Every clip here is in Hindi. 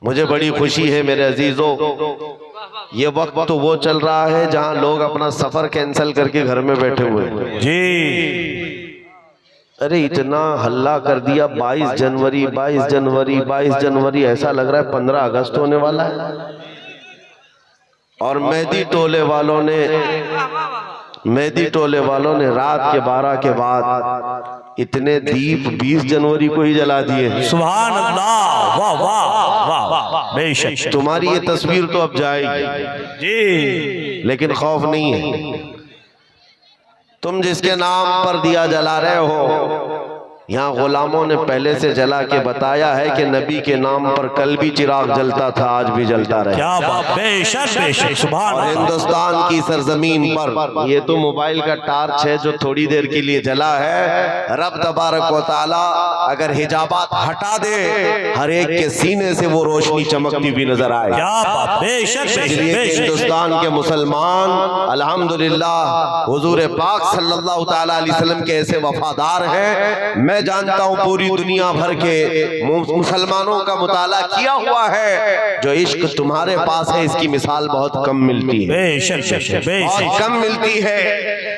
मुझे बड़ी खुशी है मेरे अजीजों, ये वक्त तो वो चल रहा है जहां लोग अपना सफर कैंसिल करके घर में बैठे हुए हैं जी। अरे इतना हल्ला कर दिया, 22 जनवरी 22 जनवरी 22 जनवरी, ऐसा लग रहा है 15 अगस्त होने वाला है। और मेहदी टोले वालों ने रात के 12 के बाद इतने दीप 20 जनवरी को ही जला दिए। सुभान अल्लाह, वाह वाह वाह, बेशक तुम्हारी ये तस्वीर तो अब जाएगी जी, लेकिन खौफ नहीं है। तुम जिसके नाम पर दिया जला रहे हो, यहाँ गुलामों ने पहले से जला के बताया है कि नबी के नाम पर कल भी चिराग जलता था, आज भी जलता रहे। क्या बात, बेशक बेशक, सुभान अल्लाह। हिंदुस्तान की सरजमीन पर ये तो मोबाइल का टार्च है जो थोड़ी देर के लिए जला है। रब तबारक व तआला अगर हिजाबात हटा दे, हर एक के सीने से वो रोशनी चमकती हुई नजर आए। क्या बात, बेशक बेशक। हिंदुस्तान के मुसलमान अल्हम्दुलिल्लाह हुजूर पाक सल्लल्लाहु तआला अलैहि वसल्लम के ऐसे वफादार हैं। मैं जानता हूं पूरी दुनिया भर के मुसलमानों का मुताला किया हुआ है, जो इश्क तुम्हारे पास है इसकी मिसाल बहुत कम मिलती है, बहुत कम मिलती है।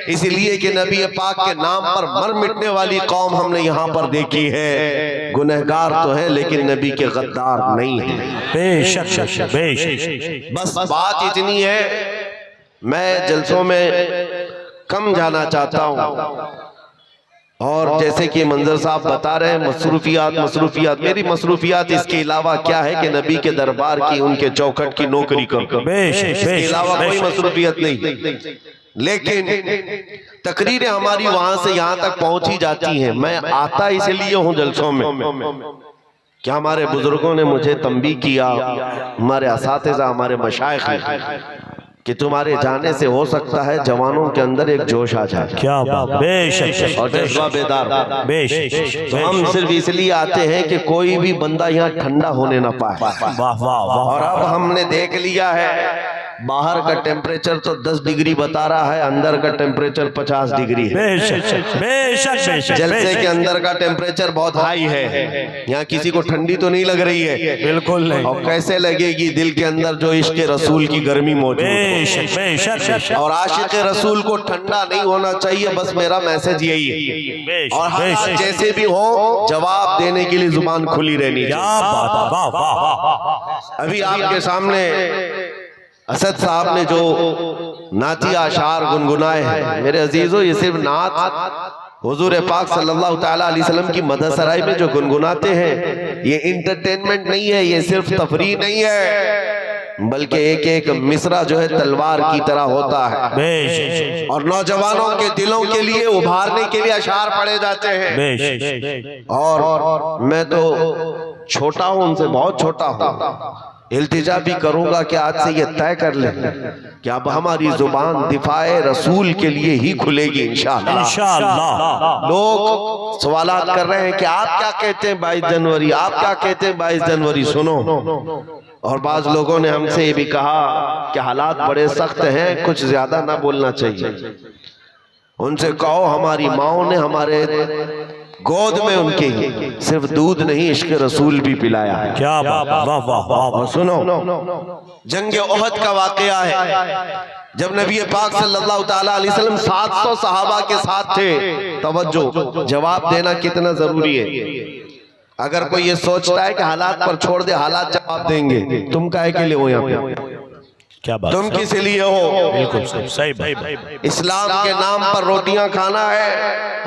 इसलिए कि नबी पाक के नाम पर मर मिटने वाली कौम हमने यहाँ पर देखी है। गुनहगार तो है लेकिन नबी के गद्दार नहीं है। बेशक बेशक। बस बात इतनी है, मैं जलसों में कम जाना चाहता हूँ। और जैसे कि मंजर साहब बता रहे हैं, मसरूफियात, मेरी मसरूफियात इसके अलावा क्या है कि नबी के दरबार की, उनके चौखट की नौकरी करो, इसके अलावा कोई मसरूफियत नहीं। लेकिन तकरीरें हमारी वहां से यहाँ तक पहुंची जाती हैं। मैं आता इसलिए हूँ जलसों में, क्या हमारे बुजुर्गों ने मुझे तंबीह किया, हमारे असातिज़ा, हमारे मशाइख ने, कि तुम्हारे जाने से हो सकता है जवानों के अंदर एक जोश आ जाए। क्या बात, बेशक, और जज्बा बेदार, बेशक। तो हम सिर्फ इसलिए आते हैं कि कोई भी बंदा यहाँ ठंडा होने ना पाए। और अब हमने देख लिया है बाहर का टेम्परेचर तो 10 डिग्री बता रहा है, अंदर का टेम्परेचर 50 डिग्री है। जलसे के अंदर का टेम्परेचर बहुत हाई है। यहाँ किसी को ठंडी तो नहीं लग रही है, बिल्कुल नहीं। और कैसे लगेगी दिल के अंदर जो इश्क़ रसूल की गर्मी मौजूद है। और आशिक़ रसूल को ठंडा नहीं होना चाहिए, बस मेरा मैसेज यही है। और हालात जैसे भी हो, जवाब देने के लिए जुबान खुली रहनी चाहिए। अभी आपके सामने असद साहब ने जो नाती आशार गुनगुनाए हैं, मेरे अजीजों, ये सिर्फ नात हुजूर पाक सल्लल्लाहु तआला अलैहि वसल्लम की मदद सराय में जो गुनगुनाते हैं, ये इंटरटेनमेंट नहीं है, ये सिर्फ तफरीह नहीं है, बल्कि एक एक मिसरा जो है तलवार की तरह होता है। और नौजवानों के दिलों के लिए उभारने के लिए अशार पढ़े जाते हैं। और मैं तो छोटा हूं, उनसे बहुत छोटा हूं, इल्तिजा भी करूंगा कि आज से ये तय कर ले कि अब हमारी जुबान दिफाए रसूल के लिए ही खुलेगी इंशाअल्लाह। लोग सवालात कर रहे हैं कि आप क्या कहते हैं 22 जनवरी, आप क्या कहते हैं 22 जनवरी, सुनो। और बाज लोगों ने हमसे ये भी कहा कि हालात बड़े सख्त हैं, कुछ ज्यादा ना बोलना चाहिए। उनसे कहो हमारी माओ ने हमारे गोद में उनके सिर्फ दूध नहीं इश्क़ रसूल भी पिलाया है। क्या और सुनो, जंग ओहद का वाक़या है, जब नबी पाक सल्लल्लाहु तआला अलैहि वसल्लम 700 सहाबा के साथ थे। तवज्जो, जवाब देना कितना जरूरी है। अगर कोई ये सोचता है कि हालात पर छोड़ दे, हालात जवाब देंगे, तुम काहे के लिए हो यहाँ पे? क्या बात, तुम किस लिए हो? बिल्कुल सही भाई। इस्लाम के नाम पर रोटियां खाना है,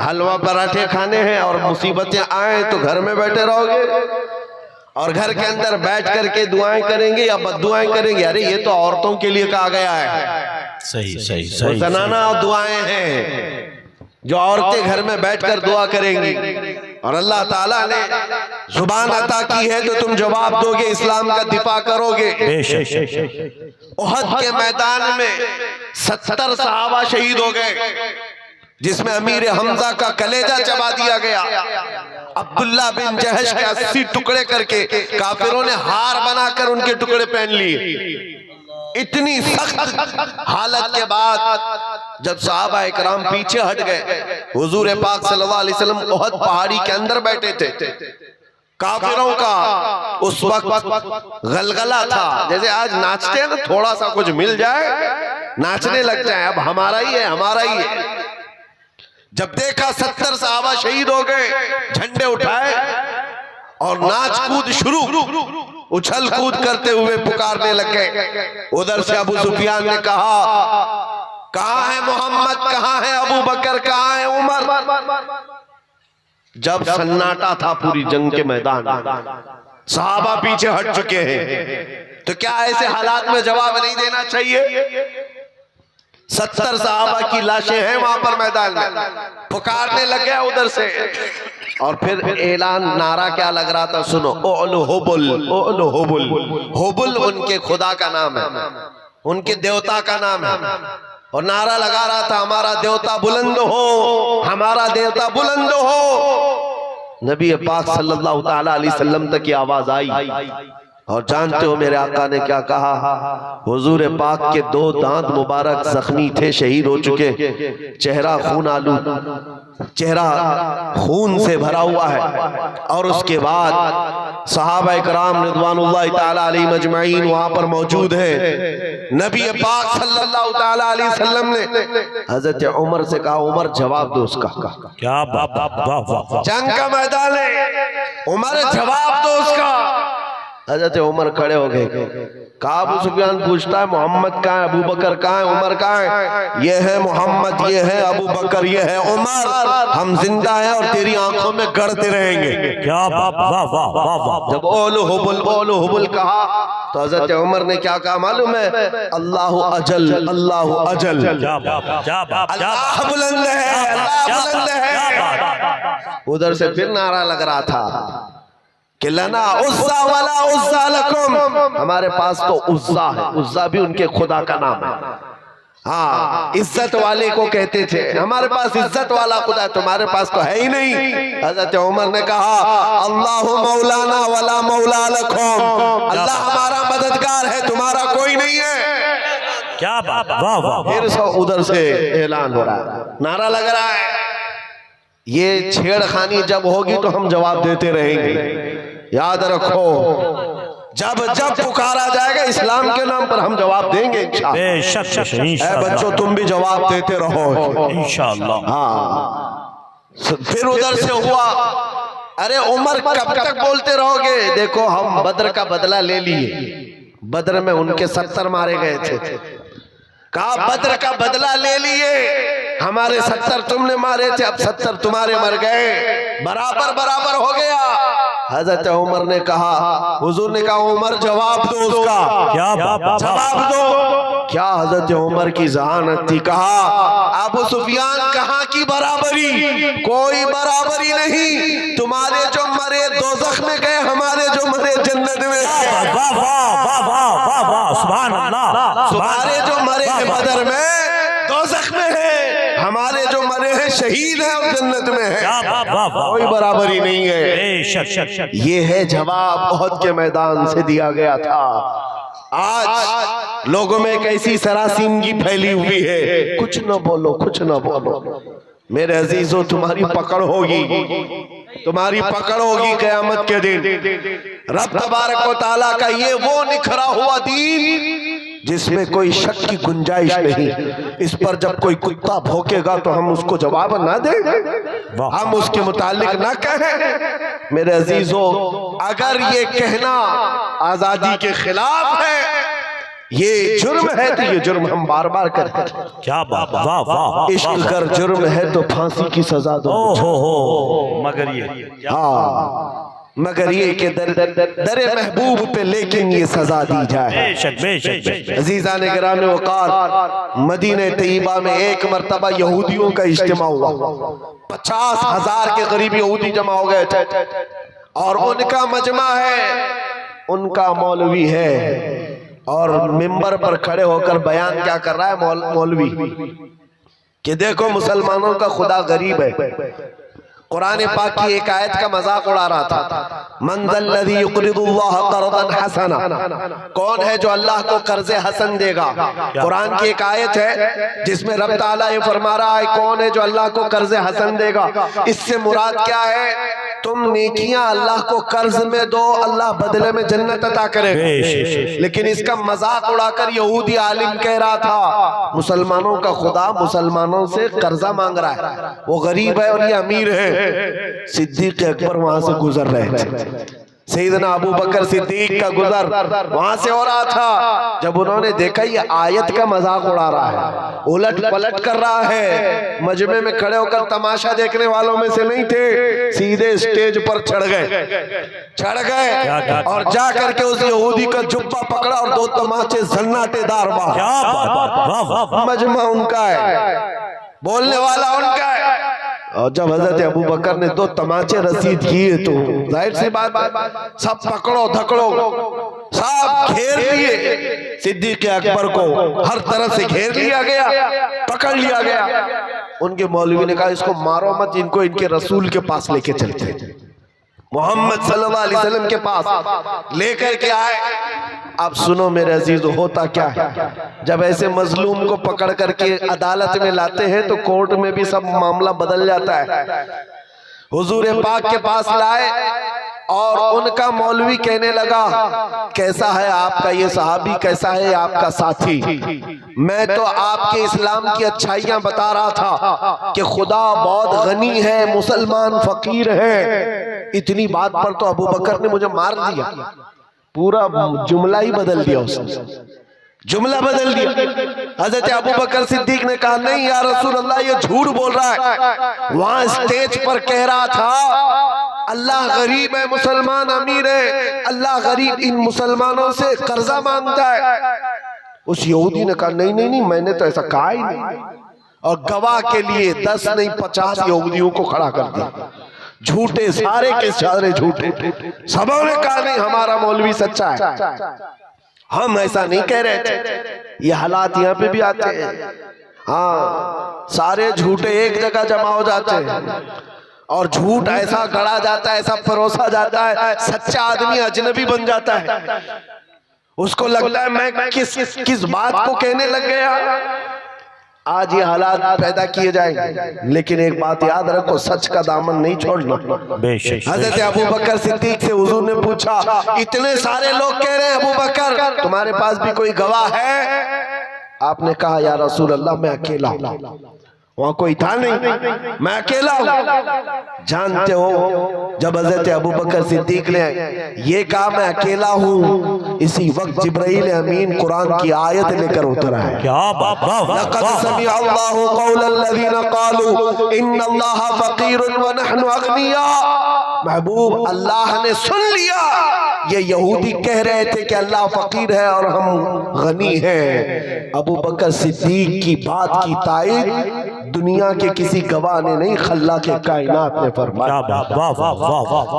हलवा पराठे खाने हैं, और मुसीबतें आए तो घर में बैठे रहोगे और घर के अंदर बैठ करके दुआएं करेंगे या बद्दुआएं करेंगे। अरे ये तो औरतों के लिए कहा गया है। सही। ज़नाना और दुआएं हैं जो औरतें घर में बैठकर दुआ करेंगी, और अल्लाह ताला ने जुबान अता की है तो तुम जवाब दोगे, इस्लाम का दिफा करोगे। ओहद के मैदान में 70 सहाबा शहीद हो गए, जिसमें अमीर हमजा का कलेजा चबा दिया गया। अब्दुल्ला बिन जहश के 80 टुकड़े करके काफिरों ने हार बनाकर उनके टुकड़े पहन लिए। इतनी सख्त हालत के बाद जब सहाबा इकराम पीछे हट गए, हुजूर पाक सल्लल्लाहु अलैहि वसल्लम ओहद पहाड़ी के अंदर बैठे थे। काफिरों का उस वक्त गलगला था। जैसे आज नाचते हैं ना, थोड़ा सा कुछ मिल जाए नाचने लग जाए, अब हमारा ही है, हमारा ही है। जब देखा 70 सहाबा शहीद हो गए, झंडे उठाए और नाच कूद शुरू, उछल कूद करते हुए पुकारने लग गए। उधर से अबू सुफियान ने कहा, कहाँ है मोहम्मद, कहाँ है अबू बकर, कहाँ है उमर। जब सन्नाटा था पूरी जंग के मैदान, सहाबा पीछे हट चुके हैं, तो क्या ऐसे हालात में जवाब नहीं देना चाहिए? 70 सहाबा की लाशें हैं वहां पर मैदान में, पुकारने लग गया उधर से। और फिर ऐलान, नारा क्या लग रहा था, सुनो, ओलो होबुल, ओलो होबुल। होबुल उनके खुदा का नाम है, उनके देवता का नाम है। और नारा लगा रहा था, हमारा देवता बुलंद हो, हमारा देवता बुलंद हो। नबी पाक सल्लल्लाहु ताला अलैहि वसल्लम तक की आवाज आई। और जानते हो मेरे आका ने क्या कहा? हुजूर पाक के 2 दांत मुबारक जख्मी थे, शहीद हो चुके, चेहरा खून आलू, चेहरा खून से भरा हुआ है। और उसके बाद सहाबा इकराम रिदवानुल्लाह ताला अलैहिम अजमईन वहां पर मौजूद हैं। नबी पाक सल्लल्लाहु ताला अलैहि वसल्लम ने हजरत उमर से कहा, उमर जवाब दो उसका। क्या बात, जंग का मैदान है, उमर जवाब दो उसका। हजरत उमर खड़े हो गए। कहा, अबू सुफियान पूछता है, मोहम्मद कहाँ है, अबू बकर कहाँ है, उमर कहाँ है? ये है मोहम्मद, ये है अबू बकर, ये है उमर। हम जिंदा हैं और तेरी आंखों में गड़ते रहेंगे। क्या बात, वाह वाह वाह वाह। जब ओलो हुबुल कहा तो हजरत उमर ने क्या कहा मालूम है? अल्लाह अजल, अल्लाह अजल, अल्लाह बुलंद है, अल्लाह बुलंद है। उधर से फिर नारा लग रहा था कि लना उज़्ज़ा वला उज़्ज़ा लकुम, हमारे पास तो उज़्ज़ा है, उज़्ज़ा भी उनके खुदा का नाम है। हाँ, इज्जत वाले को कहते थे, हमारे पास इज्जत वाला खुदा, तुम्हारे पास तो है ही नहीं। हजरत उमर ने कहा, अल्लाहु मौलाना वला मौला लकुम, अल्लाह हमारा मददगार है, तुम्हारा कोई नहीं है। क्या बात, वाह वाह। फिर उधर से ऐलान हो रहा है, नारा लग रहा है। ये छेड़खानी जब होगी तो हम जवाब देते रहेंगे। याद रखो, जब जब पुकारा जाएगा इस्लाम के नाम पर हम जवाब देंगे इंशाअल्लाह। बच्चों तुम भी जवाब देते रहो इंशाअल्लाह। हाँ, फिर उधर से हुआ, अरे उमर कब तक बोलते रहोगे? देखो हम बद्र का बदला ले लिए, बद्र में उनके 70 मारे गए थे। कहा बद्र का बदला ले लिए, हमारे 70 तुमने मारे थे, अब 70 तुम्हारे मर गए, बराबर बराबर हो गया। हजरत उमर ने कहा, हुजूर ने कहा, उमर जवाब दो उसका। क्या जवाब दो। क्या हजरत उमर की जहानत थी। कहा, अबू सुफियान कहाँ की बराबरी, कोई बराबरी नहीं। तुम्हारे जो मरे दोज़ख में गए, हमारे जो मरे जन्नत में। सुभान अल्लाह। तुम्हारे जो मरे हैं बदर में दोज़ख में है, हमारे जो मरे हैं शहीद हैं और जन्नत में है। कोई बराबरी नहीं है। ये है जवाब ओहद के मैदान से दिया गया था। आज लोगों में एक ऐसी सरासीमगी फैली हुई है, कुछ न बोलो, कुछ न बोलो। मेरे अजीजों, तुम्हारी पकड़ होगी, तुम्हारी पकड़ होगी क़यामत के दिन। रब तबारक व तआला का ये वो निखरा हुआ दीन जिसमें कोई शक की गुंजाइश नहीं। इस पर जब कोई कुत्ता भौंकेगा तो हम उसको जवाब ना दें, हम उसके मुतालिक ना कहें। मेरे अजीजों, अगर ये कहना आजादी के खिलाफ है, ये जुर्म है, तो ये जुर्म हम बार बार करते हैं। क्या बात, वाह वाह। इश्क अगर जुर्म है तो फांसी की सजा दो। मगर ये, हाँ, मगर ये कि दरे महबूब पे लेकिन ये सजा दी जाए। अजीज़ान गिरामी वक़ार, मदीने तैयबा में एक मरतबा यहूदियों का इज्तिमा हुआ। 50,000 के करीब यहूदी जमा हो गए थे और उनका मजमा है, उनका मौलवी है और मिंबर पर खड़े होकर बयान क्या कर रहा है मौलवी कि देखो मुसलमानों का खुदा गरीब है। कुरान पाक की एक आयत का मजाक उड़ा रहा था, मंज़ल्लज़ी युक़रिदुल्लाह क़र्ज़न हसना, कौन है जो अल्लाह को कर्ज़े हसन देगा। कुरान की एक आयत है जिसमें रब ताला ये फरमा रहा है, कौन है जो अल्लाह को कर्ज़े हसन देगा। इससे मुराद क्या है? तुम नेकियां अल्लाह को कर्ज में दो, अल्लाह बदले में जन्नत अता करेगा। लेकिन इसका मजाक उड़ाकर यहूदी आलिम कह रहा था मुसलमानों का खुदा मुसलमानों से कर्जा मांग रहा है, वो गरीब है और ये अमीर है। सिद्दीक अकबर वहां से गुजर रहे थे, सैयदना अबू बकर सिद्दीक का गुजर वहां से हो रहा था। जब उन्होंने देखा ये आयत का मजाक उड़ा रहा है, उलट पलट कर रहा है, मजमे में खड़े होकर तमाशा देखने वालों में से नहीं थे, सीधे स्टेज पर चढ़ गए और जा करके उस यहूदी का जुब्बा पकड़ा और दो तमाचे सन्नाटेदार बाहर। मजमा उनका है, बोलने वाला उनका है। और जब हजरत अबू बकर ने दो तमाचे रसीद किए तो जाहिर सी बात सब पकड़ो धकड़ो, सब घेर लिए। सिद्दीक अकबर को हर तरफ से घेर लिया गया, पकड़ लिया गया। उनके मौलवी ने कहा इसको मारो मत, इनको इनके रसूल के पास लेके चलते, मोहम्मद सल्लल्लाहु अलैहि वसल्लम के पास लेकर के आए। अब सुनो मेरे अजीज, होता क्या है जब ऐसे मजलूम को पकड़ करके अदालत में लाते हैं तो कोर्ट में भी सब मामला बदल जाता है। हुजूर पाक के पास लाए और उनका मौलवी कहने लगा कैसा है आपका ये सहाबी, कैसा है आपका साथी। मैं तो आपके इस्लाम की अच्छाइयां बता रहा था कि खुदा बहुत गनी है, मुसलमान फकीर है। इतनी बात पर तो अबू बकर ने मुझे मार दिया, पूरा जुमला ही बदल दिया, उसने जुमला बदल दिया। हजरत अबू बकर सिद्दीक ने कहा नहीं या रसूल अल्लाह ये झूठ बोल रहा है। वहां स्टेज पर कह रहा था अल्लाह गरीब है, मुसलमान अमीर है, अल्लाह गरीब इन मुसलमानों से कर्जा मांगता है। उस यहूदी ने कहा नहीं नहीं नहीं, मैंने तो ऐसा कहा ही नहीं। और गवाह के लिए 10 नहीं 50 यहूदियों को खड़ा कर दिया, झूठे सारे के सारे झूठे। सबों ने कहा नहीं हमारा मौलवी सच्चा है, हम ऐसा नहीं कह रहे थे। ये हालात यहाँ पे भी आते हैं। हाँ, सारे झूठे एक जगह जमा हो जाते हैं और झूठ ऐसा गढ़ा जाता है, ऐसा परोसा जाता है, सच्चा आदमी अजनबी बन जाता है। उसको लगता है मैं किस बात को कहने लग गया। आज ये हालात पैदा किए जाएंगे, लेकिन एक बात याद रखो, सच का दामन नहीं छोड़ना। हजरत अबू बकर सिद्दीक से हुजूर ने पूछा इतने सारे लोग कह रहे हैं अबू बकर तुम्हारे पास भी कोई गवाह है? आपने कहा या रसूल अल्लाह मैं अकेला हूं, वहां कोई था नहीं, मैं अकेला हूं। जानते हो जब हजरत अबू बकर सिद्दीक ने ये कहा मैं अकेला हूं, इसी वक्त जिब्राइल अमीन कुरान की आयत लेकर उतरा है। क्या बात, लक़द समिअ अल्लाहु क़ौलल लज़ीना क़ालू इन्नल्लाहा फ़क़ीरुन व नहनु अग़निया। महबूब अल्लाह ने सुन लिया, ये यहूदी कह रहे थे कि अल्लाह फकीर है और हम गनी हैं। अबू बकर सिद्दीक की बात की तायीद दुनिया के किसी गवाह ने नहीं, खल्ला के कायनात ने फरमाया।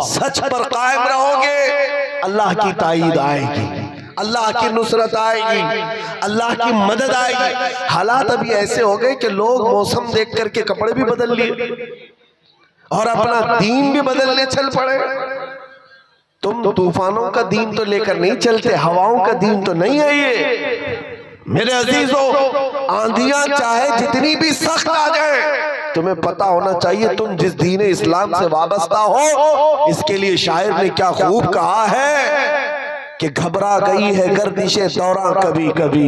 सच पर कायम रहोगे, अल्लाह की तायीद आएगी, अल्लाह की नुसरत आएगी, अल्लाह की मदद आएगी। हालात अभी ऐसे हो गए कि लोग मौसम देख करके कपड़े भी बदल लिए और अपना दीन भी बदलने चल पड़े। तुम तूफानों का दीन तो लेकर नहीं चलते, हवाओं का दीन तो नहीं है ये। मेरे अजीजों, आंधियां चाहे जितनी भी सख्त आ जाए, तुम्हें पता होना चाहिए तुम जिस दीन इस्लाम से वाबस्ता हो। इसके लिए शायर ने क्या खूब कहा है कि घबरा गई है गर्दिशे दौरा कभी कभी,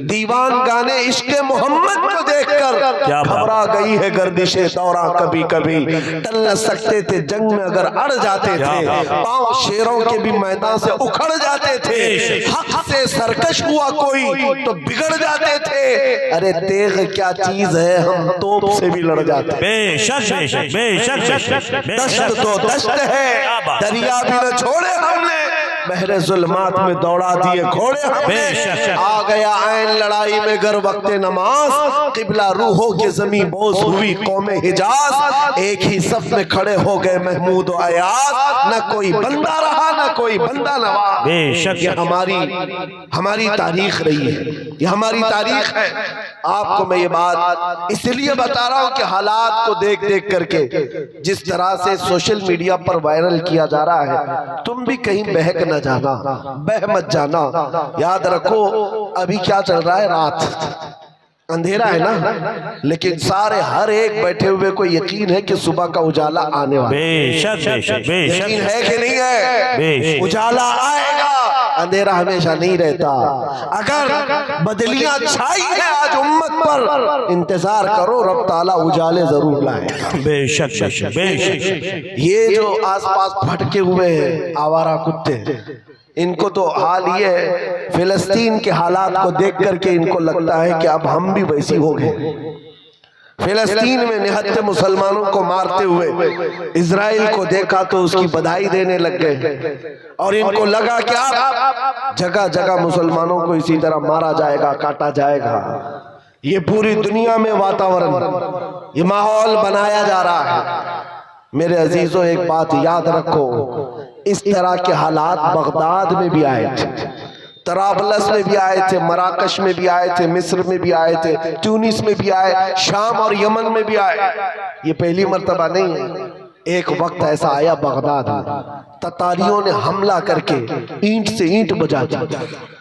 दीवान गाने इश्क़े मोहम्मद को देखकर घबरा गई है गर्दिशे दौरा कभी कभी। टल न सकते थे जंग में अगर अड़ जाते थे, पांव शेरों के भी मैदान से उखड़ जाते थे। हक से सरकश हुआ कोई तो बिगड़ जाते थे। अरे तेग क्या चीज है, हम तोप से भी लड़ जाते। बेशक बेशक बेशक, दश्त तो दश्त है, दरिया भी न छोड़े हमने, बहरे जुल्मात में दौड़ा दिए घोड़े हमने। आ गया ऐन लड़ाई में गर वक्ते नमाज, किबला रूहों की जमी बोस हुई कौमे हिजाज। एक ही सफ में खड़े हो गए महमूद और अयाज, न कोई बंदा रहा न कोई बंदा नवाज। बेशक ये हमारी तारीख रही है, ये हमारी तारीख है। आपको मैं ये बात इसलिए बता रहा हूँ कि हालात को देख देख करके जिस तरह से सोशल मीडिया पर वायरल किया जा रहा है, तुम भी कहीं बहक न जाना, बह मत जाना। याद रखो अभी क्या चल रहा है, रात अंधेरा है ना, लेकिन सारे हर एक बैठे हुए को यकीन है कि सुबह का उजाला आने वाला है। यकीन है कि नहीं है? उजाला आएगा, अंधेरा हमेशा नहीं रहता। अगर बदलियां छाई है आज उम्मत पर, इंतजार करो, रब ताला उजाले जरूर लाएगा। बेशक बेशक बेशक। ये जो आसपास भटके हुए हैं आवारा कुत्ते, इनको तो हाल ये है, फिलिस्तीन के हालात को देख करके इनको लगता है कि अब हम भी वैसी हो गए। फिलिस्तीन में निहत्थे मुसलमानों को मारते हुए इजराइल को देखा तो उसकी बधाई देने लग गए, और इनको लगा कि अब जगह जगह मुसलमानों को इसी तरह मारा जाएगा, काटा जाएगा। ये पूरी दुनिया में वातावरण, ये माहौल बनाया जा रहा है। मेरे अजीजों, एक बात याद रखो, इस तरह के हालात बगदाद में भी आए थे, तराबलस में भी आए थे, मराकश में भी आए थे, मिस्र में भी आए थे, ट्यूनिस में भी आए, शाम और यमन में भी आए। ये पहली मर्तबा नहीं है। एक वक्त ऐसा आया बगदाद में, ततारियों ने हमला करके ईंट से ईंट बजा दी,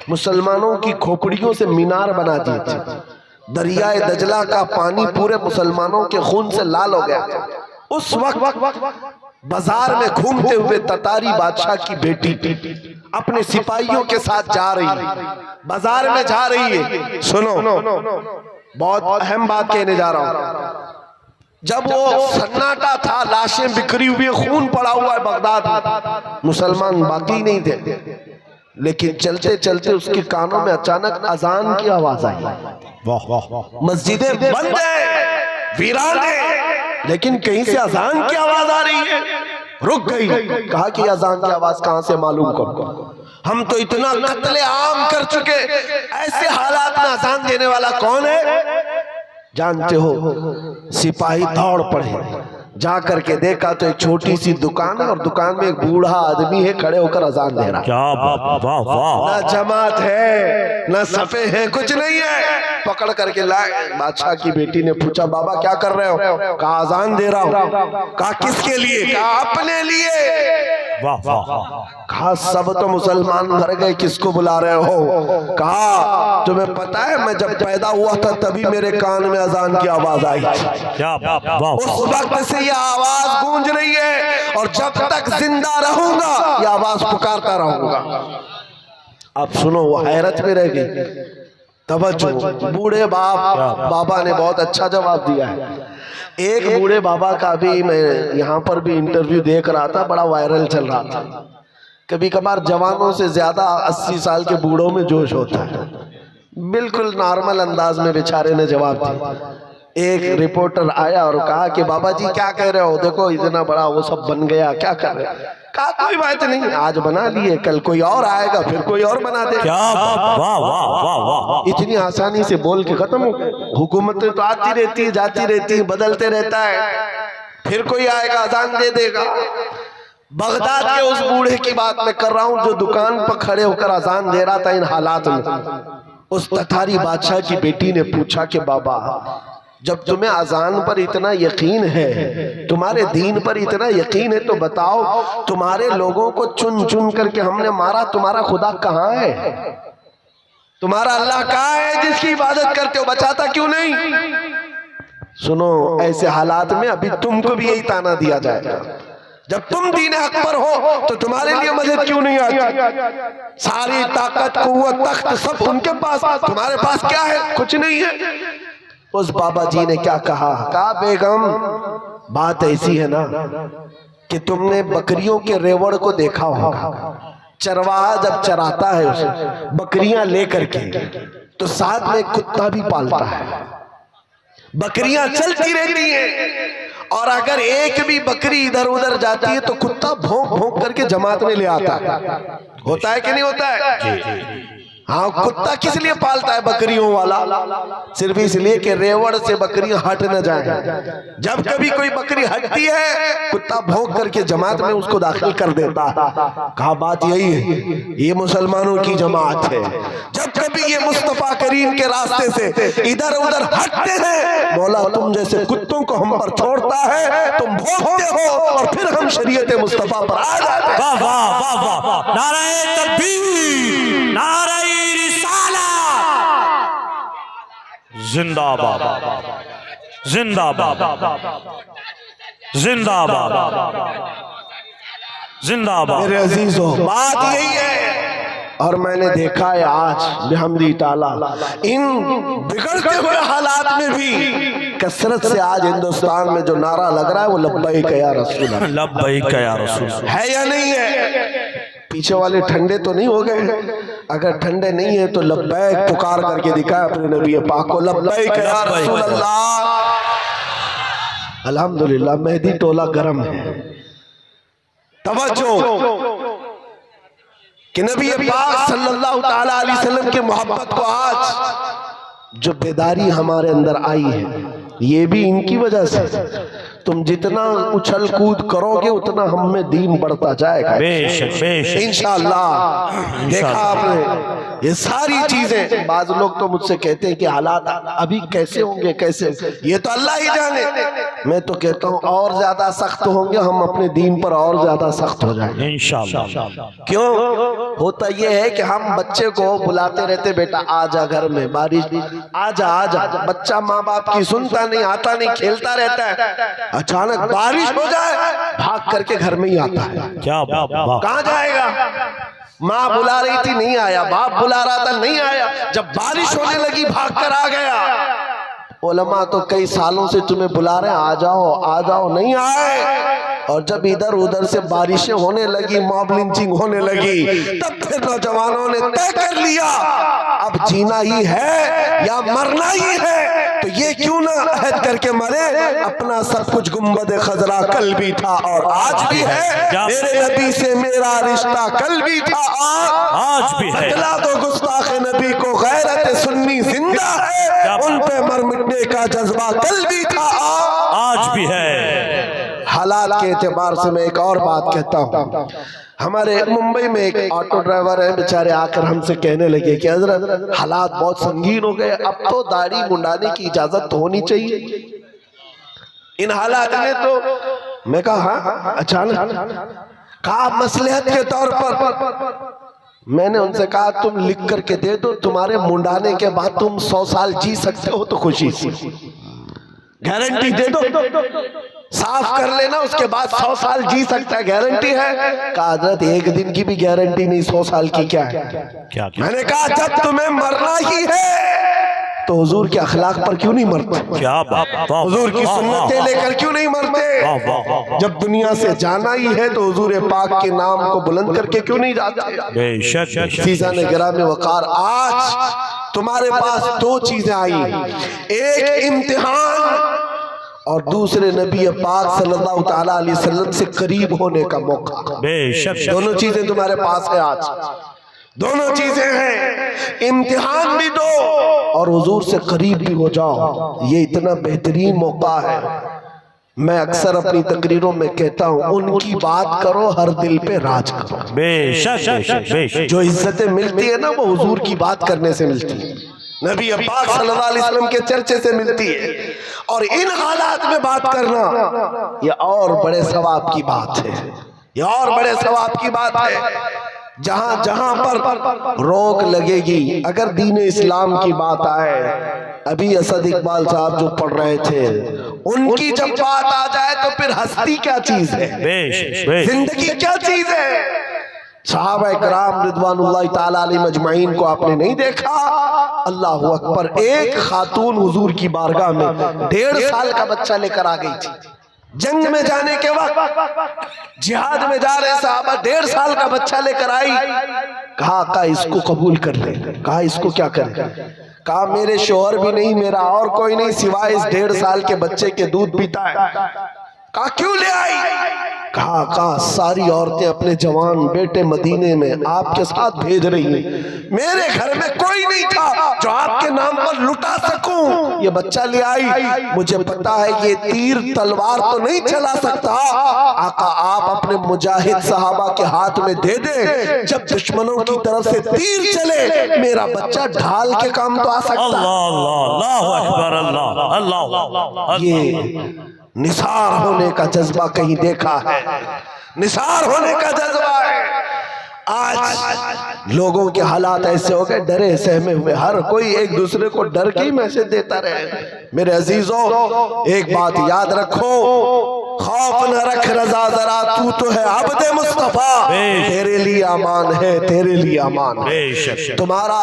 मुसलमानों की खोपड़ियों से मीनार बना दिए थे। दरियाए दजला का पानी पूरे मुसलमानों के खून से लाल हो गया। उस वक्त बाजार में घूमते हुए ततारी बादशाह की बेटी अपने सिपाहियों के साथ जा रही है, बाजार में जा रही है। सुनो, बहुत अहम बात कहने जा रहा हूं। जब वो सन्नाटा था, लाशें बिखरी हुई, खून पड़ा हुआ है बगदाद में, मुसलमान बाकी नहीं थे, लेकिन चलते चलते उसके कानों में अचानक अजान की आवाज आई। मस्जिदें बंद है, वीरान है, लेकिन कहीं से अजान की आवाज आ रही है। रुक गई, कहा कि अजान की आवाज कहां से मालूम करो, हम तो इतना कत्ले आम कर चुके, ऐसे हालात में अजान देने वाला कौन है? जानते हो, सिपाही दौड़ पड़े, जा करके देखा तो एक छोटी सी दुकान है, और दुकान में एक बूढ़ा आदमी है, खड़े होकर अजान दे रहा। क्या वाह। ना जमात है, ना सफे हैं, कुछ नहीं है। पकड़ करके लाए। बादशाह की बेटी ने पूछा, बाबा क्या कर रहे हो? कहा अजान दे रहा हूं। कहा किसके लिए? कहा अपने लिए। वाह वाह। कहा सब तो मुसलमान मर गए, किसको बुला रहे हो? कहा तुम्हें पता है मैं जब पैदा हुआ था तभी मेरे कान में अजान की आवाज आई। उस वक्त से ये आवाज गूंज रही है, और जब तक जिंदा रहूंगा ये आवाज पुकारता रहूंगा। अब सुनो, वो हैरत में रह गई। तवज्जो, बूढ़े बाबा ने बहुत अच्छा जवाब दिया है। एक बूढ़े बाबा का भी मैं यहाँ पर भी इंटरव्यू देख रहा था, बड़ा वायरल चल रहा था। कभी कभार जवानों से ज्यादा 80 साल के बूढ़ों में जोश होता है। बिल्कुल नॉर्मल अंदाज में बेचारे ने जवाब दिया। एक रिपोर्टर आया और कहा कि बाबा जी क्या कह रहे हो, देखो इतना बड़ा वो सब बन गया, क्या कर रहे हो? कहा कोई बात नहीं, आज बना लिए, कल कोई और आएगा, फिर कोई और बना दे। इतनी आसानी से बोल के खत्म हो गए। हुकूमतें तो आती रहती है, जाती रहती है, बदलते रहता है, फिर कोई आएगा अजान दे देगा। बगदाद के उस बूढ़े की बात मैं कर रहा हूँ जो दुकान पर खड़े होकर अजान दे रहा था इन हालात में। उस ततारी बादशाह की बेटी ने पूछा कि बाबा जब तुम्हें अजान पर इतना यकीन है, तुम्हारे दीन पर इतना यकीन है, तो बताओ तुम्हारे लोगों को चुन चुन करके हमने मारा, तुम्हारा खुदा कहाँ है? तुम्हारा अल्लाह कहाँ है जिसकी इबादत करते हो? बचाता क्यों नहीं? सुनो, ऐसे हालात में अभी तुमको भी यही ताना दिया जाएगा। जब तुम दीन हक पर हो तो तुम्हारे लिए मदद क्यों नहीं आती? सारी ताकत, कुव्वत, तख्त सब उनके पास, तुम्हारे पास क्या है? कुछ नहीं है। उस बाबा जी ने क्या कहा? कहा बेगम बात ऐसी है ना कि तुमने बकरियों के रेवड़ को देखा होगा। चरवाहा जब चराता है उसे बकरियां लेकर के, तो साथ में कुत्ता भी पालता है। बकरियां चलती रहती हैं, और अगर एक भी बकरी इधर उधर जाती है तो कुत्ता भौंक भौंक करके जमात में ले आता है। होता है कि नहीं होता है? हाँ, कुत्ता किस लिए पालता है बकरियों वाला? सिर्फ इसलिए कि रेवड़ से बकरियां हट न जाएं। जब कभी कोई बकरी हटती है, कुत्ता भौंक करके जमात में उसको दाखिल कर देता है। कहा बात यही है, ये मुसलमानों की जमात है। जब कभी ये मुस्तफा करीम के रास्ते से इधर उधर हटते हैं, मौला तुम जैसे कुत्तों को हम पर छोड़ता है, तुम भौंकते हो और फिर हम शरीयत मुस्तफा पर आ जाते हैं। वाह वाह वाह वाह, नारे तकबीर, नारे जिंदाबाद जिंदाबाद जिंदाबाद जिंदाबाद। मेरे अजीजों, बात यही है। और मैंने देखा है आज बिहम्दी ताला इन बिगड़ते हुए हालात में भी कसरत से आज हिंदुस्तान में जो नारा लग रहा है वो लब्बैक या रसूल अल्लाह, लब्बैक या रसूल है या नहीं है? पीछे वाले ठंडे तो नहीं हो गए? अगर ठंडे नहीं है तो लब्बैक पुकार करके दिखाया अपने नबी पाक को, लब्बैक या रसूल अल्लाह। अल्हम्दुलिल्लाह मेहदी टोला गरम है। तवज्जो कि नबी पाक सल्लल्लाहु ताला अलैहि वसल्लम के मोहब्बत को आज जो बेदारी हमारे अंदर आई है ये भी इनकी वजह से। तुम जितना उछल कूद करोगे उतना हम में दीन बढ़ता जाएगा बेशक बेशक इंशाअल्लाह। देखा आपने ये सारी चीजें। बाज लोग तो मुझसे कहते हैं कि हालात अभी कैसे होंगे, कैसे, ये तो अल्लाह ही जाने। मैं तो कहता हूँ और ज्यादा सख्त होंगे हम, अपने दीन पर और ज्यादा सख्त हो जाएंगे इंशाअल्लाह। क्यों होता ये है कि हम बच्चे को बुलाते रहते, बेटा आजा घर में, बारिश आजा आजा। बच्चा माँ बाप की सुनता नहीं, आता नहीं, खेलता रहता है। अचानक बारिश हो जाए भाग करके घर में ही आता है। क्या कहाँ जाएगा? माँ बुला रही थी नहीं आया, बाप बुला रहा था नहीं आया, जब बारिश होने लगी भाग कर आ गया। उलमा तो कई सालों से तुम्हें बुला रहे हैं आ जाओ, नहीं आए। और जब इधर उधर से बारिशें होने लगी, मॉब लिंचिंग होने लगी, तब फिर नौजवानों ने तय कर लिया अब जीना ही है या मरना ही है, तो ये क्यों ना अहद करके मरे। अपना सब कुछ गुंबद खजरा कल भी था और आज भी है, मेरे नबी से मेरा रिश्ता कल भी था आज भी है। बतला दो गुस्ताख नबी को गैरत सुन्नी जिंदा है, उन पे मर मिटने का जज्बा कल भी था आज भी है। हालात के एतबार से मैं एक और बात कहता हूँ। हमारे मुंबई में एक ऑटो ड्राइवर है, बेचारे आकर हमसे कहने लगे कि हजरत हालात बहुत संगीन हो गए, अब तो दाढ़ी मुंडाने की इजाजत तो होनी चाहिए इन हालात में। तो मैं कहा हाँ, अचानक कहा मसलहत के तौर पर। मैंने उनसे कहा तुम लिख करके दे दो, तुम्हारे मुंडाने के बाद तुम 100 साल जी सकते हो तो खुशी से गारंटी दे दो, साफ कर लेना, उसके बाद 100 साल जी सकता है, गारंटी है। कहा हजरत एक दिन की भी गारंटी नहीं, 100 साल की क्या है? क्या? मैंने कहा जब तुम्हें मरना ही है तो हुजूर के अखलाक पर क्यों नहीं मरते? क्या बात, हुजूर की सुन्नतें लेकर क्यों नहीं मरते? जब दुनिया से जाना ही है तो हुजूर पाक के नाम को बुलंद करके क्यों नहीं जाते? सीज़ान गिराम वकार, आज तुम्हारे पास 2 चीजें आई, एक इम्तिहान और दूसरे नबी पाक सल्लल्लाहु ताला अलैहि वसल्लम से करीब होने का मौका। दोनों चीजें तुम्हारे पास है आज, दोनों चीजें हैं, इम्तिहान भी दो और हुजूर से करीब भी हो जाओ। ये इतना बेहतरीन मौका है। मैं अक्सर अपनी तकरीरों में कहता हूँ उनकी बात करो, हर दिल पे राज करो। बेशक जो इज्जतें मिलती है ना वो हुजूर की बात करने से मिलती है, नबी पाक सल्लल्लाहु अलैहि वसल्लम के चर्चे से मिलती है। और इन हालात में बात करना ये और बड़े सवाब की बात है, ये और बड़े सवाब की बात है। जहां जहां पर रोक लगेगी, अगर दीन इस्लाम की बात आए, अभी असद इकबाल साहब जो पढ़ रहे थे, उनकी जब बात आ जाए तो फिर हस्ती क्या चीज है, जिंदगी क्या चीज है। सहाबा इकराम रिदवानुल्लाह ताला अलैहिम अजमईन को आपने नहीं देखा? अल्लाहु अकबर, एक खातून हुजूर की बारगाह में 1.5 साल का बच्चा लेकर आ गई थी। जंग में जाने के वक्त जिहाद में जा रहे साहबा 1.5 साल का बच्चा लेकर आई। कहा इसको कबूल कर ले। कहा इसको क्या करें? कहा मेरे शोहर भी नहीं, मेरा और कोई नहीं सिवाय इस 1.5 साल के बच्चे के दूध पीता है। कहा क्यों ले आई? कहा सारी औरतें अपने जवान बेटे मदीने में आपके साथ भेज रही हैं, मेरे घर में कोई नहीं था जो आपके नाम पर लुटा सकूं, ये बच्चा ले आई। मुझे पता है ये तीर तलवार तो नहीं चला सकता, आका आप अपने मुजाहिद सहाबा के हाथ में दे दे, जब दुश्मनों की तरफ से तीर चले मेरा बच्चा ढाल के काम तो आ सकता है। ये निसार होने का जज्बा कहीं देखा है? निसार होने का जज्बा है। आज लोगों के हालात ऐसे हो गए, डरे सहमे हुए, हर कोई एक दूसरे को डर के ही मैसेज देता रहे। मेरे अजीजों, एक बात याद रखो, खौफ न रख रजा जरा, तू तो है अब्दे मुस्तफा, तेरे लिए अमान है, तेरे लिए अमान है। तुम्हारा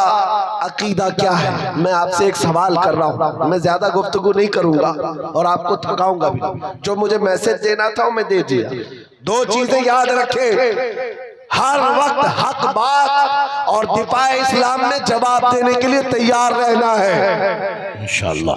अकीदा क्या है? मैं आपसे एक सवाल कर रहा हूँ, मैं ज्यादा गुफ्तगू नहीं करूंगा और आपको थकाऊंगा भी। जो मुझे मैसेज देना था वो मैं दे दिया। दो चीजें याद रखें, हर वक्त हक बात और दिफाए इस्लाम में जवाब देने के लिए तैयार रहना है, इंशाअल्लाह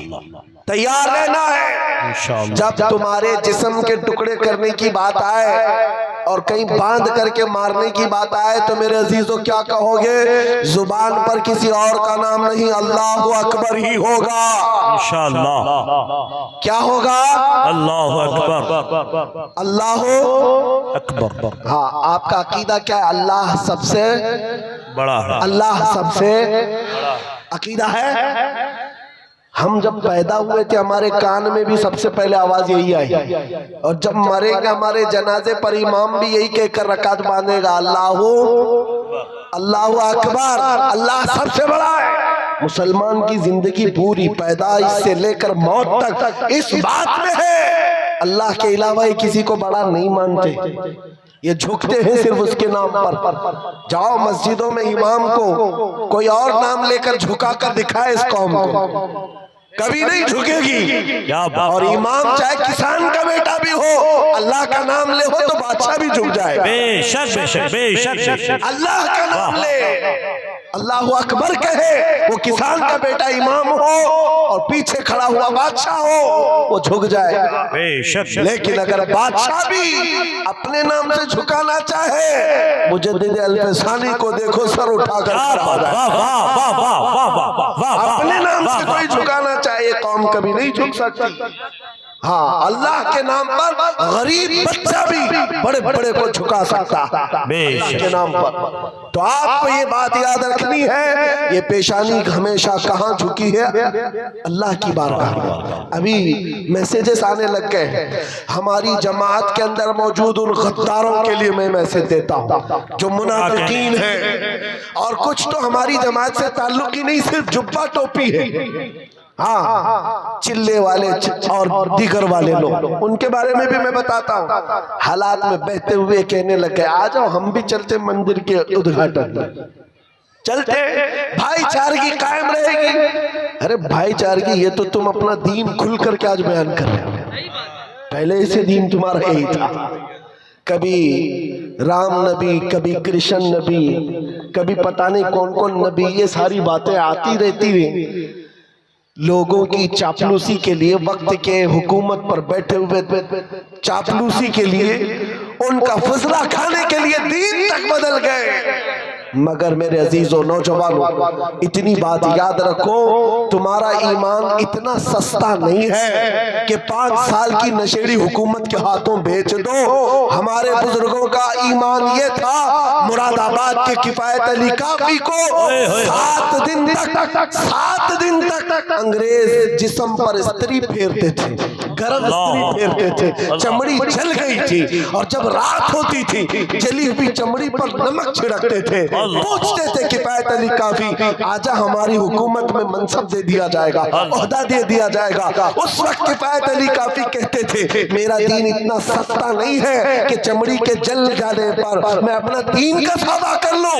तैयार रहना है। जब तुम्हारे जिस्म के टुकड़े करने की बात आए और कहीं बांध करके मारने की बात आए तो मेरे अजीजों क्या कहोगे? जुबान पर किसी और का नाम नहीं, अल्लाह अकबर ही होगा। इंशाअल्लाह क्या होगा? अल्लाह अकबर, अल्लाह अकबर। हाँ, आपका अकीदा क्या है? अल्लाह सबसे बड़ा है, अल्लाह सबसे अकीदा है। हम जब पैदा हुए थे हमारे कान में भी सबसे पहले आवाज यही आई, और जब मरेंगे हमारे जनाजे पर इमाम भी यही कहकर रकात बांधेगा, अल्लाहू अल्लाहू अकबर, अल्लाह सबसे बड़ा है। मुसलमान की जिंदगी पूरी पैदाइश से लेकर मौत तक इस बात में है, अल्लाह के अलावा ये किसी को बड़ा नहीं मानते, ये झुकते हैं सिर्फ उसके नाम पर। जाओ मस्जिदों में इमाम को कोई और नाम लेकर झुका कर दिखाए इस कौम को, कभी नहीं झुकेगी। और इमाम चाहे किसान का बेटा भी हो, अल्लाह का नाम ले हो तो बादशाह भी झुक जाए। बेशक बेशक बेशक, अल्लाह का नाम ले, अल्लाह अकबर कहे, वो किसान का बेटा इमाम हो और पीछे खड़ा हुआ बादशाह हो, वो झुक जाएगा। बेशक। लेकिन अगर बादशाह भी अपने नाम से झुकाना चाहे, मुजद्दिद अल-फसानी को देखो, सर उठाकर अपने नाम से कोई झुकाना चाहे, कौम कभी नहीं झुक सकती। हाँ, अल्लाह के नाम पर गरीब बच्चा भी बड़े बड़े को झुका सकता है के नाम पर। तो आपको ये बात याद रखनी है, ये पेशानी हमेशा कहाँ झुकी है? अल्लाह की बारगाह। अभी मैसेजेस आने लग गए हैं, हमारी जमात के अंदर मौजूद उन गद्दारों के लिए मैं मैसेज देता हूँ जो मुनाफिकीन है, और कुछ तो हमारी जमात से ताल्लुक ही नहीं, सिर्फ जुब्बा टोपी है। हाँ, चिल्ले वाले और दीगर वाले लोग, उनके बारे में भी मैं बताता हूँ। हालात में बहते हुए कहने लगे, आ जाओ हम भी चलते मंदिर के उद्घाटन में, चलते, भाईचारगी कायम रहेगी। अरे भाईचारगी, ये तो तुम अपना दीन खुल करके आज बयान कर रहे हो, पहले से दीन तुम्हारा यही था। कभी राम नबी, कभी कृष्ण नबी, कभी पता नहीं कौन कौन नबी, ये सारी बातें आती रहती हैं लोगों की चापलूसी के लिए, वक्त के हुकूमत पर बैठे हुए चापलूसी के लिए, उनका फजला खाने के लिए दीन तक बदल गए। मगर मेरे अजीजों नौजवानों, इतनी बात याद रखो, तुम्हारा ईमान इतना सस्ता नहीं है कि 5 साल की नशेड़ी हुकूमत के हाथों बेच दो। हमारे बुजुर्गों का ईमान ये था, मुरादाबाद के किफायत अली काफी को 7 दिन तक अंग्रेज जिस्म पर स्त्री फेरते थे, गरम स्त्री फेरते थे, चमड़ी जल गई थी, और जब रात होती थी जली हुई चमड़ी पर नमक छिड़कते थे। पूछते थे किफायत अली काफी, आजा हमारी हुकूमत में मनसब दे दिया जाएगा, ओहदा दे दिया जाएगा। उस वक्त किफायत अली काफी कहते थे, मेरा दीन इतना सस्ता नहीं है कि चमड़ी के जल जाने पर मैं अपना दीन का सौदा कर लूं।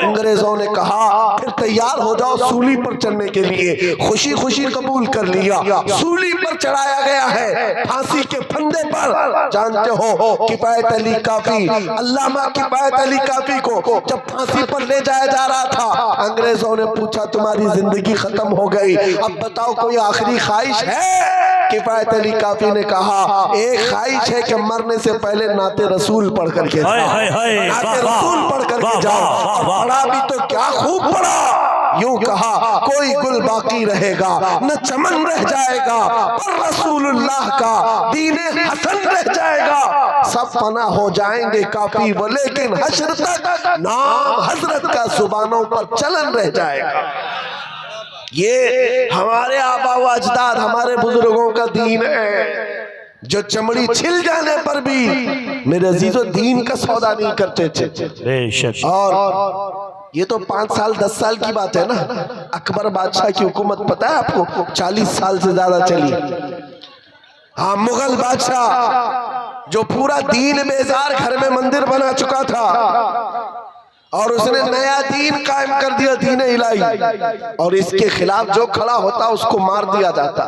अंग्रेजों ने कहा, फिर तैयार हो जाओ सूली पर चढ़ने के लिए। खुशी खुशी कबूल कर लिया, सूली पर चढ़ाया गया है, फांसी के फंदे पर। जानते हो किफायत अली काफी, अल्लामा किफायत अली काफी को जब फांसी पर ले जाया जा रहा था, अंग्रेजों ने पूछा तुम्हारी जिंदगी खत्म हो गई, अब बताओ कोई आखिरी ख्वाहिश है? किफायत अली काफी ने कहा, एक ख्वाहिश है कि मरने से पहले नाते रसूल पढ़ करके जाओ, नाते रसूल पढ़ करके जाओ। पढ़ा भी तो क्या खूब पढ़ा, यूं कहा, कोई गुल बाकी रहेगा न चमन रह जाएगा, पर रसूलुल्लाह का दीने हसन रह जाएगा। सब फना हो जाएंगे काफी वो, लेकिन हश्र तक नाम हजरत का जुबानों पर चलन रह जाएगा। ये हमारे आबा व अजदाद, हमारे बुजुर्गों का दीन है, जो चमड़ी छिल जाने पर भी मेरे अजीजों दीन का सौदा नहीं करते थे। बेशक। और ये तो 5 साल 10 साल की बात है ना। अकबर बादशाह की हुकूमत पता है आपको 40 साल से ज्यादा चली। हाँ, मुगल बादशाह जो पूरा दीन बेजार घर में मंदिर बना चुका था और उसने नया दीन कायम कर दिया, दीन इलाही, और इसके खिलाफ जो खड़ा होता उसको मार दिया जाता।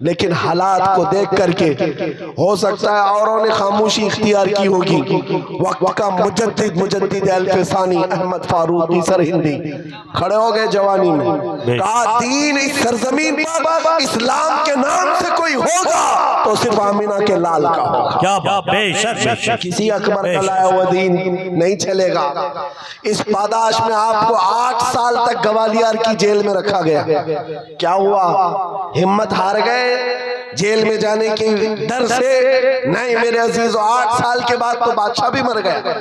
लेकिन हालात को देख करके हो सकता है औरों ने खामोशी इख्तियार की होगी। वक्त का मुजद्दिद अल-फसानी अहमद फारूकी सरहिंदी खड़े हो गए जवानी में, कहा दीन इस सरजमीन पर इस्लाम के नाम से कोई होगा तो सिर्फ आमिना के लाल का होगा। क्या बात, बेशक। किसी अकबर का लाया हुआ दीन नहीं चलेगा। इस पादाश में आपको 8 साल तक ग्वालियर की जेल में रखा गया। क्या हुआ? हिम्मत हार गए जेल में जाने के डर से? नहीं मेरे अजीजों, 8 साल के बाद तो बादशाह भी मर गया,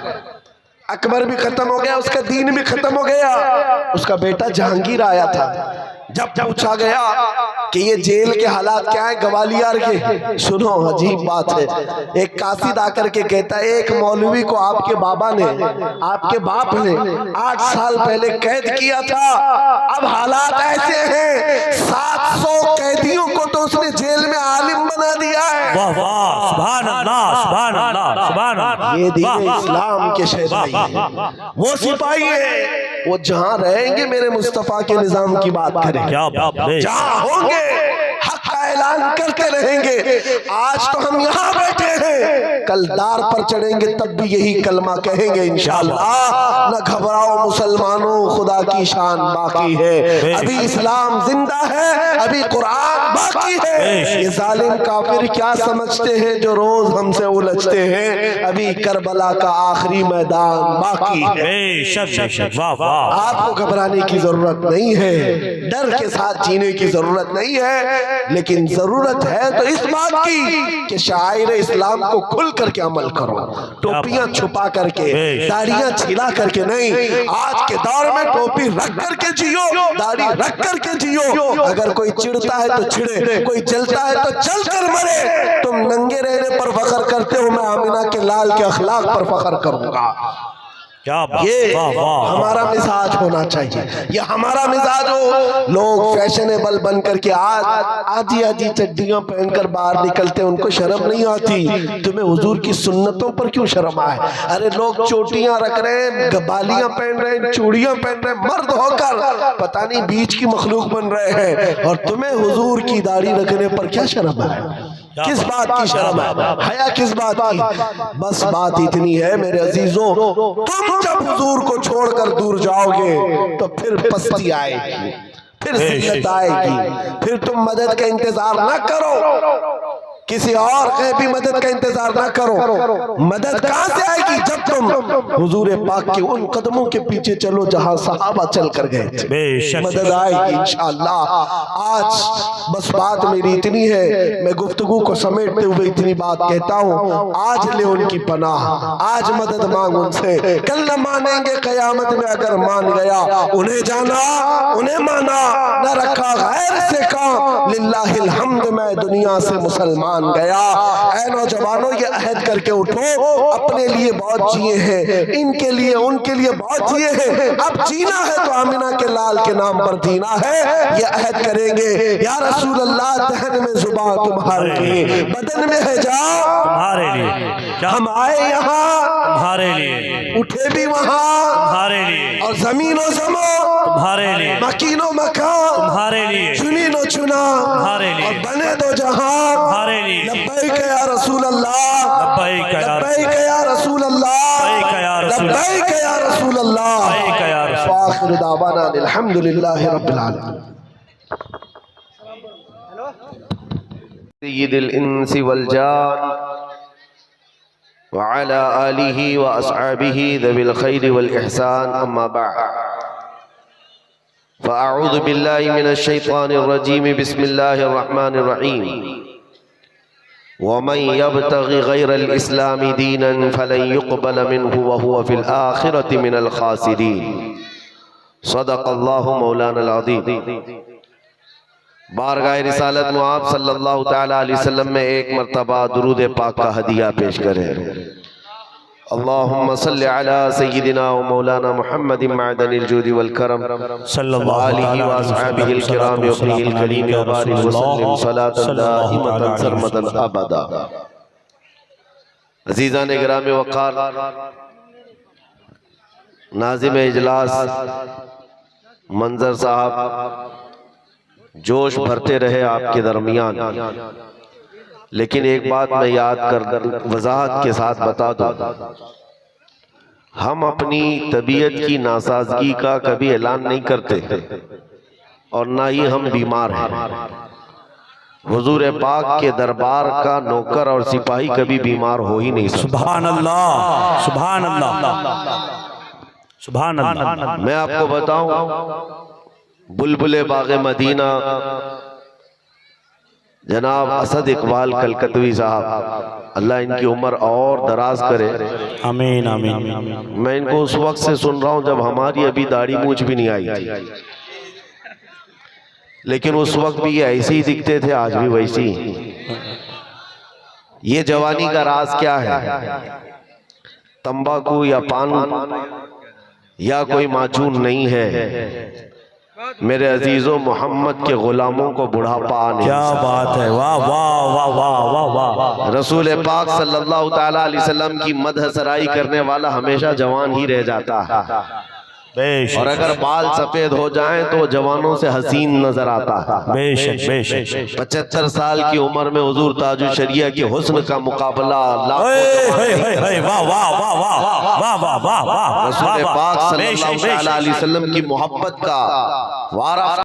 अकबर भी खत्म हो गया, उसका दीन भी खत्म हो गया। उसका बेटा जहांगीर आया था। जब पूछा गया कि ये जेल के हालात क्या है ग्वालियर के, सुनो अजीब बात है। एक कासिद आकर के कहता है एक मौलवी को आपके बाबा ने, आपके बाप ने 8 साल पहले कैद किया था। अब हालात ऐसे हैं 700 कैदियों को तो उसने जेल में आलिम बना दिया है। वाह वाह, सुभान अल्लाह, सुभान अल्लाह, सुभान अल्लाह। ये दीन इस्लाम के शहदाई है, वो सिपाही है, वो जहां रहेंगे मेरे मुस्तफा के निजाम की बात करें, क्या बात, जहां होंगे हक का ऐलान करते रहेंगे। आज तो हम यहाँ बैठे हैं, कल दार पर चढ़ेंगे तब भी यही कलमा कहेंगे इंशाअल्लाह। न घबराओ मुसलमानों, खुदा की शान बाकी है, अभी इस्लाम जिंदा है, अभी कुरान बाकी है। ये जालिम काफिर क्या समझते हैं जो रोज हमसे उलझते हैं, अभी करबला का आखिरी मैदान बाकी है। आपको घबराने की जरूरत नहीं है, डर के साथ जीने की जरूरत नहीं है, लेकिन जरूरत है तो इस बात की कि शायर इस्लाम को खुल करके अमल करो। टोपियां छुपा करके, दाढ़ियां छिला करके नहीं, आज के दौर में टोपी रख करके जियो, दाढ़ी रख करके जियो। अगर कोई चिढ़ता है तो चिढ़े, कोई जलता है तो जल कर मरे। तुम नंगे रहने पर फख्र करते हो, मैं आमिना के लाल के अखलाक पर फख्र करूंगा। ये हमारा मिजाज होना चाहिए, ये हमारा मिजाज हो। लोग फैशनेबल बन करके आज आधी आधी चड्डियां पहनकर बाहर निकलते हैं, उनको शर्म नहीं आती। तुम्हें हुजूर की सुन्नतों पर क्यों शर्म आए? अरे लोग चोटियां रख रहे हैं, बालियां पहन रहे हैं, चूड़ियां पहन रहे हैं, मर्द होकर पता नहीं बीच की मखलूक बन रहे हैं, और तुम्हें हुजूर की दाढ़ी रखने पर क्या शर्म है? किस बात की शर्म है? हया किस बात की? बस बात इतनी है मेरे अजीजों, तुम जब हुजूर को छोड़कर दूर जाओगे तो फिर पस्ती आएगी, फिर जिल्लत आएगी, फिर तुम मदद का इंतजार ना करो, किसी और की मदद का इंतजार ना करो। मदद कहां से आएगी? जब तुम हुजूर पाक के उन कदमों के पीछे चलो जहां सहाबा चल कर गए थे, मदद आएगी इंशाअल्लाह। आज बस बात मेरी इतनी है, मैं गुफ्तगू को समेटते हुए इतनी बात कहता हूँ, आज ले उनकी पनाह, आज मदद मांग उनसे, कल न मानेंगे कयामत में अगर मान गया। उन्हें जाना, उन्हें माना, न रखा गैर से काम, लिल्लाहिल हम्द मैं दुनिया से मुसलमान गया। ऐ नौजवानों, ये अहद करके उठो, अपने लिए बहुत जिए हैं, इनके लिए उनके लिए बहुत जिए हैं, अब जीना है तो आमिना के लाल के नाम पर जीना है। ये अहद करेंगे, या रसूल अल्लाह दहन में जुबान तुम्हारे, बदन में है जान तुम्हारे लिए, हम आए यहाँ तुम्हारे लिए, उठे भी वहाँ तुम्हारे लिए, और जमीनो जमो तुम्हारे लिए, मकीनो मकान तुम्हारे लिए, चुनी नो चुना तुम्हारे लिए, और बने दो जहां तुम्हारे लिए। लब्बैक या रसूल अल्लाह, लब्बैक या रसूल अल्लाह, लब्बैक या रसूल अल्लाह। आखिर दावाना अल्हम्दुलिल्लाहि रब्बिल आलमीन। सय्यिदिल इंसी वल जान व अला आलिहि व अस्हाबिहि ज़विल खैरि वल इहसान, अम्मा बअद। फ़अऊज़ु बिल्लाहि मिनश शैतानिर रजीम, बिस्मिल्लाहिर रहमानिर रहीम। वमन यब्तगि गैरल इस्लामी दीनन फलन युक़बल मिन्हु व हुवा फिल आखिरति मिनल खासिरीन। सदक़ल्लाहु मौलानल अज़ीम। बारगाह रिसालत मुआब सल्लल्लाहु तआला अलैहि वसल्लम में एक मरतबा दुरूद पाक का हदिया पेश करें। अल्लाहुम्मा सल्लि अला सय्यिदिना व मौलाना मुहम्मदिन मअदनिल जूदि वल करम सल्लल्लाहु आलिहि व अस्हाबिहिल किराम व अपनिहिल करीम व बारिक व सल्लिम सलातन दाइमतन सरमदन अबदा। अज़ीज़ान गिराम वक़ार, नाज़िम इजलास मंजर साहब जोश भरते रहे आपके दरमियान, लेकिन एक बात मैं याद कर वजाहत के साथ बता दूं, हम अपनी तबीयत की नासाजगी का कभी ऐलान नहीं करते और ना ही हम बीमार हैं। हुजूर पाक के दरबार का नौकर और सिपाही कभी बीमार हो ही नहीं सकता। सुभान अल्लाह, सुभान अल्लाह, सुभान अल्लाह। मैं आपको बताऊं, बुलबुले बागे मदीना जनाब असद इकबाल कलकतवी साहब, अल्लाह इनकी उम्र और दराज करे। आमीन आमीन। मैं इनको उस वक्त से सुन रहा हूं जब हमारी अभी दाढ़ी मूंछ भी नहीं आई थी, लेकिन उस वक्त भी ये ऐसे ही दिखते थे, आज भी वैसे ही। ये जवानी का राज क्या है? तंबाकू या पान या कोई माजून नहीं है मेरे अजीजों, मोहम्मद के गुलामों को बुढ़ापा नहीं। क्या बात है, वाह वाह वाह वाह वाह वाह। रसूल पाक सल्लल्लाहु ताला अलैहि वसल्लम की मदह सराई करने वाला हमेशा जवान ही रह जाता है, और अगर बाल सफेद हो जाएं तो जवानों से हसीन नजर आता है। बेशक बेशक। 75 साल की उम्र में हुजूर ताजुल शरिया के हुस्न का मुकाबला रसूल पाक सल्लल्लाहु अलैहि वसल्लम की मोहब्बत का वारा